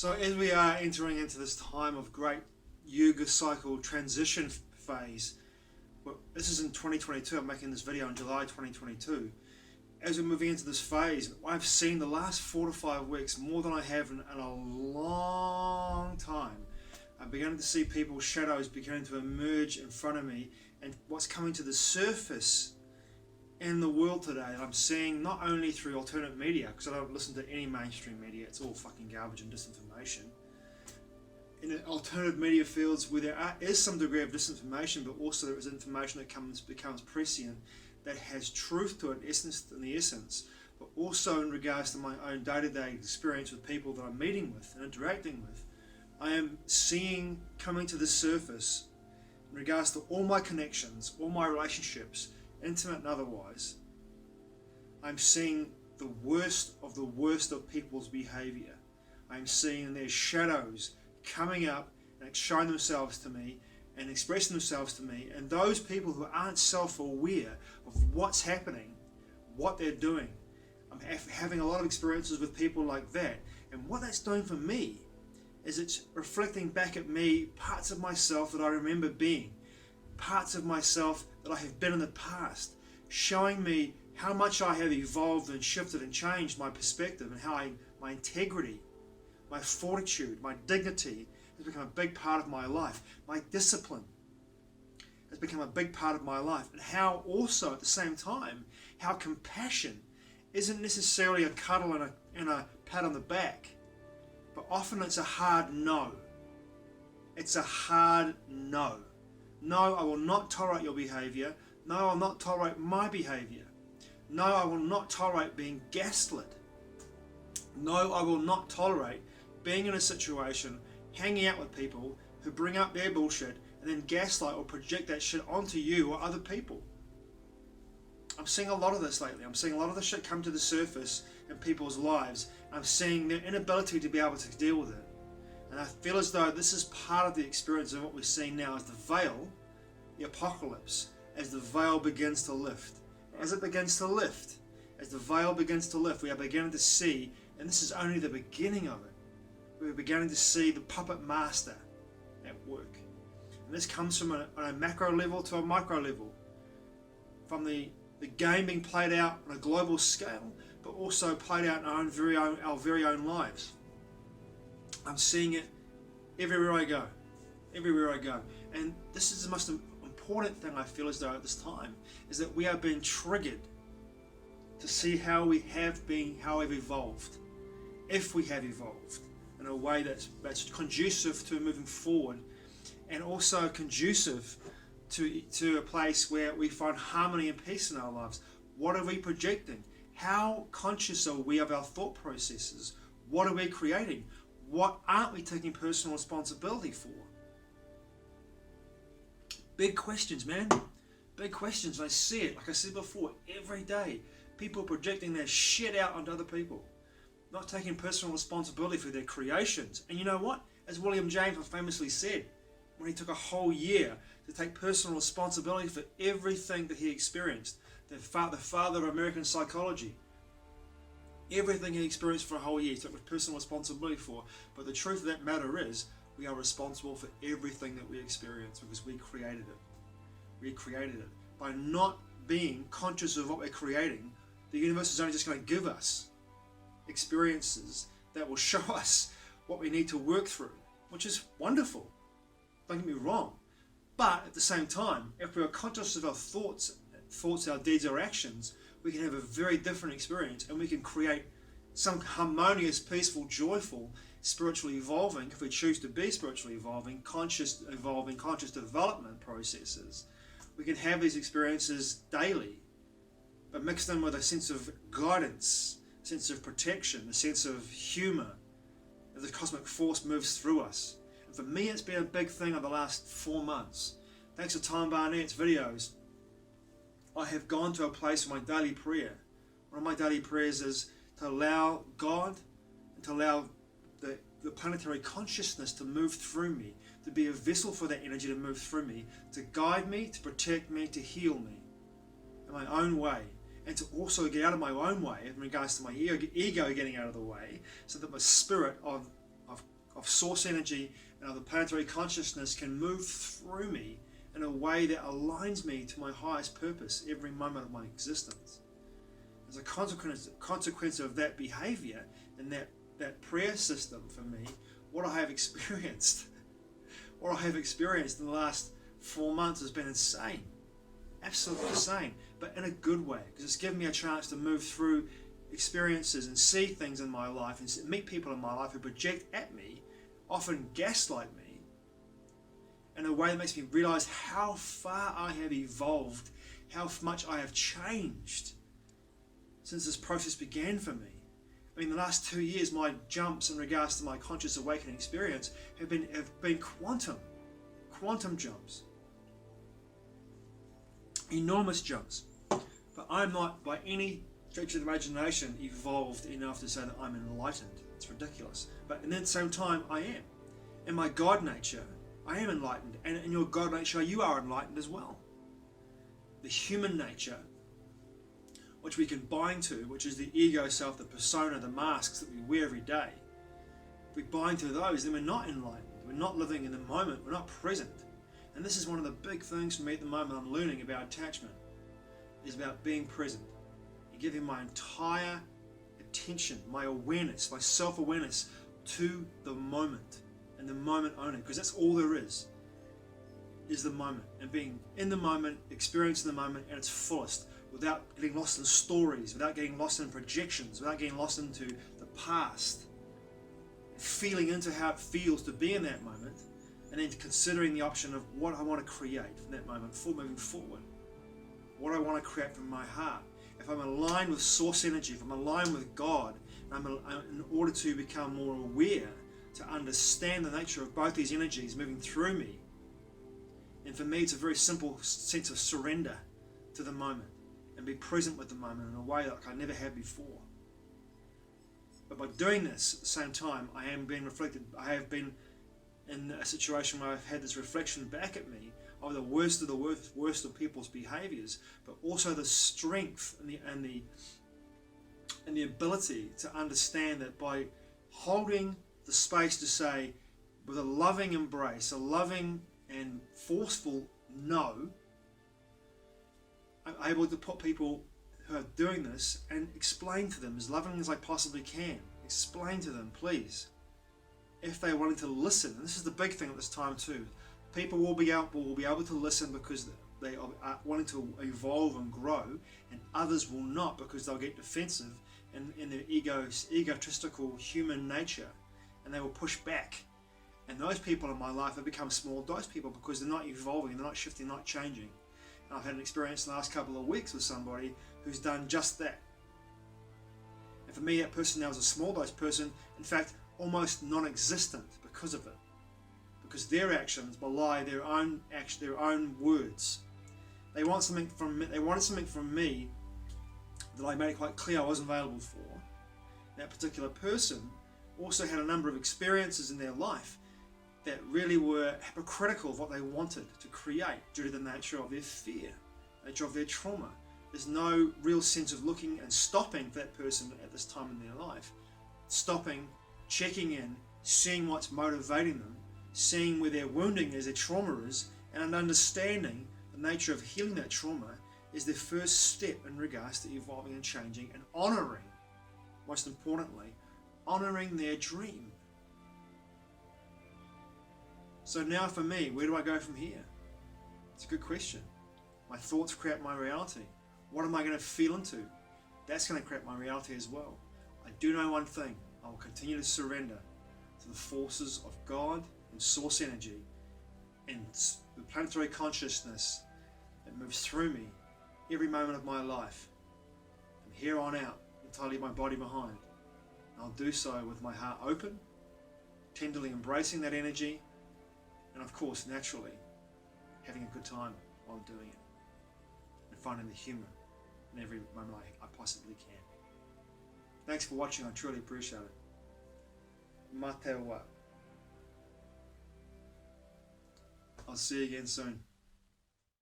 So as we are entering into this time of great Yuga cycle transition phase, well, this is in 2022, I'm making this video in July 2022. As we're moving into this phase, I've seen the last 4 to 5 weeks more than I have in a long time. I'm beginning to see people's shadows beginning to emerge in front of me, and what's coming to the surface in the world today, I'm seeing not only through alternate media, because I don't listen to any mainstream media, it's all fucking garbage and disinformation. In alternative media fields where there is some degree of disinformation, but also there is information that becomes prescient, that has truth to it, in the essence, but also in regards to my own day-to-day experience with people that I'm meeting with and interacting with, I am seeing coming to the surface in regards to all my connections, all my relationships, intimate and otherwise. I'm seeing the worst of people's behaviour. I'm seeing their shadows coming up and showing themselves to me and expressing themselves to me, and those people who aren't self-aware of what's happening, what they're doing. I'm having a lot of experiences with people like that, and what that's doing for me is it's reflecting back at me parts of myself that I remember being, parts of myself that I have been in the past, showing me how much I have evolved and shifted and changed my perspective, and how my integrity, my fortitude, my dignity has become a big part of my life. My discipline has become a big part of my life. And how also at the same time, how compassion isn't necessarily a cuddle and a pat on the back, but often it's a hard no. It's a hard no. No, I will not tolerate your behaviour. No, I will not tolerate my behaviour. No, I will not tolerate being gaslit. No, I will not tolerate being in a situation, hanging out with people who bring up their bullshit and then gaslight or project that shit onto you or other people. I'm seeing a lot of this lately. I'm seeing a lot of this shit come to the surface in people's lives. I'm seeing their inability to be able to deal with it. And I feel as though this is part of the experience of what we're seeing now as the veil, the apocalypse, as the veil begins to lift. As it begins to lift, as the veil begins to lift, we are beginning to see, and this is only the beginning of it, we're beginning to see the puppet master at work. And this comes from on a macro level to a micro level. From the game being played out on a global scale, but also played out in our very own lives. I'm seeing it everywhere I go. Everywhere I go. And this is the most important thing I feel as though at this time, is that we are being triggered to see how we have been, how we've evolved. If we have evolved in a way that's conducive to moving forward, and also conducive to a place where we find harmony and peace in our lives. What are we projecting? How conscious are we of our thought processes? What are we creating? What aren't we taking personal responsibility for? Big questions, man. Big questions. I see it, like I said before, every day. People projecting their shit out onto other people. Not taking personal responsibility for their creations. And you know what? As William James famously said, when he took a whole year to take personal responsibility for everything that he experienced, the father of American psychology, everything he experienced for a whole year, he took personal responsibility for. But the truth of that matter is, we are responsible for everything that we experience because we created it. We created it. By not being conscious of what we're creating, the universe is only just going to give us experiences that will show us what we need to work through, which is wonderful. Don't get me wrong. But at the same time, if we are conscious of our thoughts, our deeds, our actions, we can have a very different experience, and we can create some harmonious, peaceful, joyful, spiritually evolving, if we choose to be spiritually evolving, conscious development processes. We can have these experiences daily, but mix them with a sense of guidance, a sense of protection, a sense of humour, as the cosmic force moves through us. And for me, it's been a big thing over the last 4 months. Thanks to Tom Barnett's videos, I have gone to a place for my daily prayer. One of my daily prayers is to allow God and to allow the planetary consciousness to move through me, to be a vessel for that energy to move through me, to guide me, to protect me, to heal me in my own way, and to also get out of my own way in regards to my ego getting out of the way, so that my spirit of of source energy and of the planetary consciousness can move through me in a way that aligns me to my highest purpose every moment of my existence. As a consequence of that behavior and that prayer system for me, what I have experienced in the last 4 months has been insane. Absolutely insane, but in a good way, because it's given me a chance to move through experiences and see things in my life and meet people in my life who project at me, often gaslight me, in a way that makes me realize how far I have evolved, how much I have changed since this process began for me. I mean, the last 2 years, my jumps in regards to my conscious awakening experience have been quantum jumps. Enormous jumps. But I'm not, by any stretch of the imagination, evolved enough to say that I'm enlightened. It's ridiculous. But at the same time, I am. In my God nature, I am enlightened. And in your God nature, you are enlightened as well. The human nature, which we can bind to, which is the ego self, the persona, the masks that we wear every day. If we bind to those, then we're not enlightened. We're not living in the moment. We're not present. And this is one of the big things for me at the moment I'm learning about attachment, is about being present and giving my entire attention, my awareness, my self-awareness to the moment, and the moment only, because that's all there is the moment, and being in the moment, experiencing the moment at its fullest, without getting lost in stories, without getting lost in projections, without getting lost into the past, feeling into how it feels to be in that moment, and then considering the option of what I want to create from that moment for moving forward. What I want to create from my heart. If I'm aligned with source energy, if I'm aligned with God, in order to become more aware, to understand the nature of both these energies moving through me. And for me, it's a very simple sense of surrender to the moment and be present with the moment in a way like I never have before. But by doing this at the same time, I am being reflected. I have been in a situation where I've had this reflection back at me of the worst of people's behaviors, but also the strength and the ability to understand that by holding the space to say, with a loving embrace, a loving and forceful no, I'm able to put people who are doing this and explain to them as loving as I possibly can. Explain to them, please, if they're wanting to listen. And this is the big thing at this time too. People will be able to listen because they are wanting to evolve and grow, and others will not because they'll get defensive in their egotistical human nature, and they will push back. And those people in my life have become small dose people because they're not evolving, they're not shifting, not changing. And I've had an experience in the last couple of weeks with somebody who's done just that. And for me, that person now is a small dose person, in fact, almost non-existent because of it. Because their actions belie their own words. They wanted something from me that I made it quite clear I wasn't available for. That particular person also had a number of experiences in their life that really were hypocritical of what they wanted to create due to the nature of their fear, nature of their trauma. There's no real sense of looking and stopping for that person at this time in their life. Stopping, checking in, seeing what's motivating them, seeing where their wounding is, their trauma is, and understanding the nature of healing that trauma is the first step in regards to evolving and changing and honouring, most importantly, honouring their dream. So now for me, where do I go from here? It's a good question. My thoughts create my reality. What am I going to feel into? That's going to create my reality as well. I do know one thing. I will continue to surrender to the forces of God and source energy and the planetary consciousness that moves through me every moment of my life, from here on out until I leave my body behind. I'll do so with my heart open, tenderly embracing that energy, and of course, naturally, having a good time while doing it, and finding the humour in every moment I possibly can. Thanks for watching, I truly appreciate it. Mā te wa. I'll see you again soon.